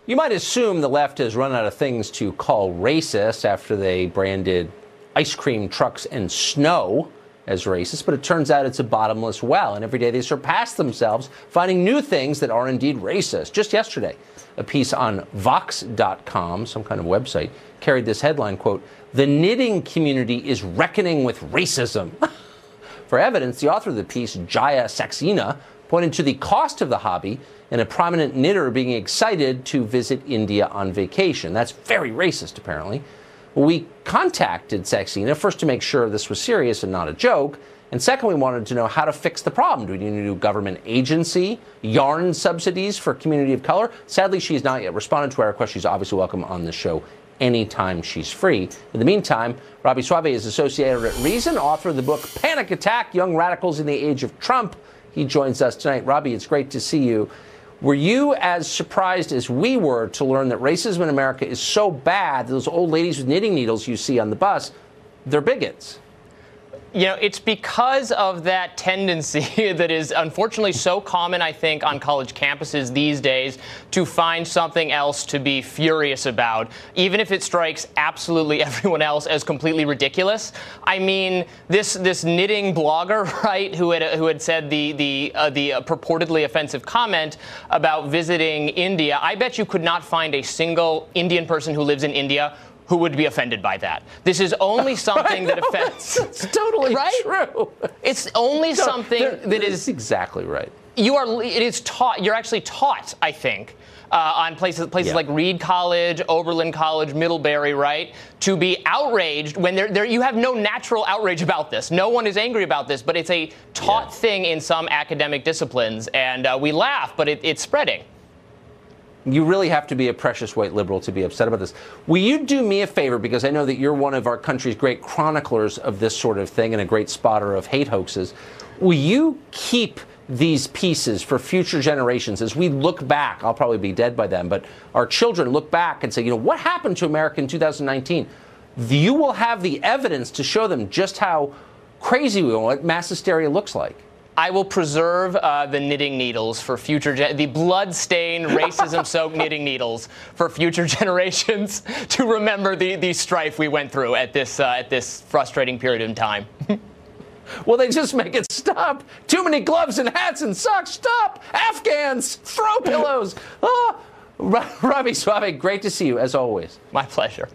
You might assume the left has run out of things to call racist after they branded ice cream trucks and snow as racist, but it turns out it's a bottomless well, and every day they surpass themselves, finding new things that are indeed racist. Just yesterday, a piece on Vox.com, some kind of website, carried this headline, quote, "The knitting community is reckoning with racism." For evidence, the author of the piece, Jaya Saxena, pointed to the cost of the hobby and a prominent knitter being excited to visit India on vacation. That's very racist, apparently. We contacted Saxena, first to make sure this was serious and not a joke, and second, we wanted to know how to fix the problem. Do we need a new government agency, yarn subsidies for community of color? Sadly, she has not yet responded to our request. She's obviously welcome on the show anytime she's free. In the meantime, Robby Soave is Associate Editor at Reason, author of the book Panic Attack, Young Radicals in the Age of Trump. He joins us tonight. Robby, it's great to see you. Were you as surprised as we were to learn that racism in America is so bad that those old ladies with knitting needles you see on the bus, they're bigots? You know, it's because of that tendency that is unfortunately so common, I think, on college campuses these days to find something else to be furious about, even if it strikes absolutely everyone else as completely ridiculous. I mean, this knitting blogger, right, who had said the purportedly offensive comment about visiting India, I bet you could not find a single Indian person who lives in India who would be offended by that. This is only something that affects. It's totally right? true. It's only something that is exactly right. It is taught. You're actually taught, I think, on places like Reed College, Oberlin College, Middlebury, right, to be outraged when you have no natural outrage about this. No one is angry about this, but it's a taught thing in some academic disciplines, and we laugh, but it's spreading. You really have to be a precious white liberal to be upset about this. Will you do me a favor, because I know that you're one of our country's great chroniclers of this sort of thing and a great spotter of hate hoaxes. Will you keep these pieces for future generations as we look back? I'll probably be dead by then, but our children look back and say, you know, what happened to America in 2019? You will have the evidence to show them just how crazy we are, what mass hysteria looks like. I will preserve the knitting needles for future the blood-stained, racism-soaked knitting needles for future generations to remember the strife we went through at this frustrating period in time. Well, they just make it stop. Too many gloves and hats and socks. Stop. Afghans. Throw pillows. Oh. Robby Soave, great to see you as always. My pleasure.